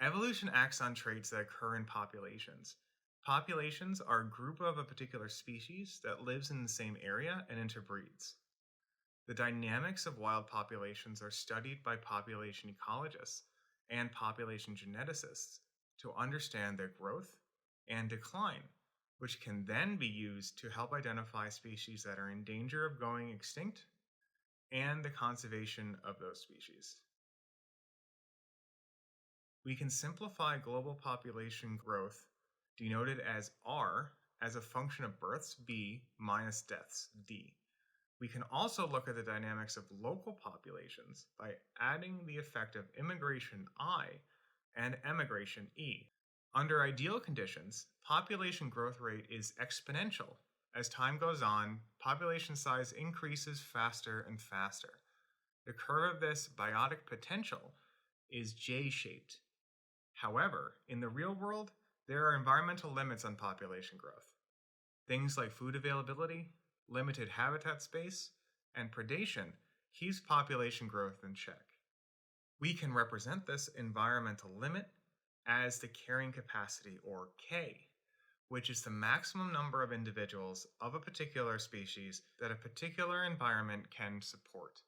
Evolution acts on traits that occur in populations. Populations are a group of a particular species that lives in the same area and interbreeds. The dynamics of wild populations are studied by population ecologists and population geneticists to understand their growth and decline, which can then be used to help identify species that are in danger of going extinct and the conservation of those species. We can simplify global population growth, denoted as R, as a function of births, B, minus deaths, D. We can also look at the dynamics of local populations by adding the effect of immigration, I, and emigration, E. Under ideal conditions, population growth rate is exponential. As time goes on, population size increases faster and faster. The curve of this biotic potential is J-shaped. However, in the real world, there are environmental limits on population growth. Things like food availability, limited habitat space, and predation keeps population growth in check. We can represent this environmental limit as the carrying capacity, or K, which is the maximum number of individuals of a particular species that a particular environment can support.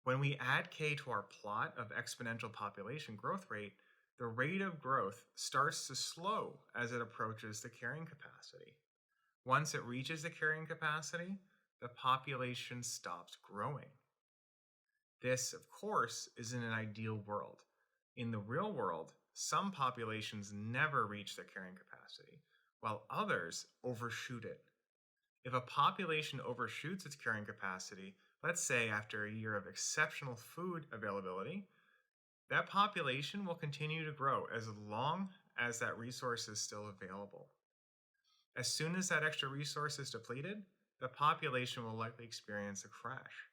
When we add K to our plot of exponential population growth rate, the rate of growth starts to slow as it approaches the carrying capacity. Once it reaches the carrying capacity, the population stops growing. This, of course, is in an ideal world. In the real world, some populations never reach their carrying capacity, while others overshoot it. If a population overshoots its carrying capacity, let's say after a year of exceptional food availability, that population will continue to grow as long as that resource is still available. As soon as that extra resource is depleted, the population will likely experience a crash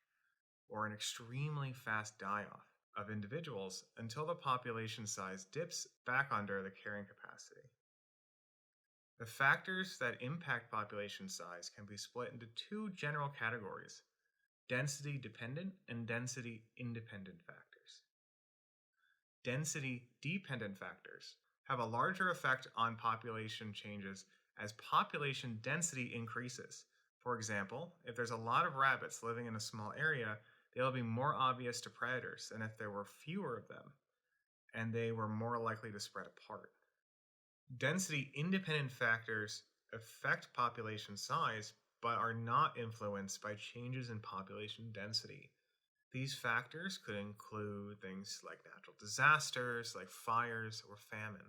or an extremely fast die-off of individuals until the population size dips back under the carrying capacity. The factors that impact population size can be split into two general categories: density dependent and density independent factors. Density dependent factors have a larger effect on population changes as population density increases. For example, if there's a lot of rabbits living in a small area, they'll be more obvious to predators than if there were fewer of them, and they were more likely to spread apart. Density independent factors affect population size but are not influenced by changes in population density. These factors could include things like natural disasters, like fires or famine.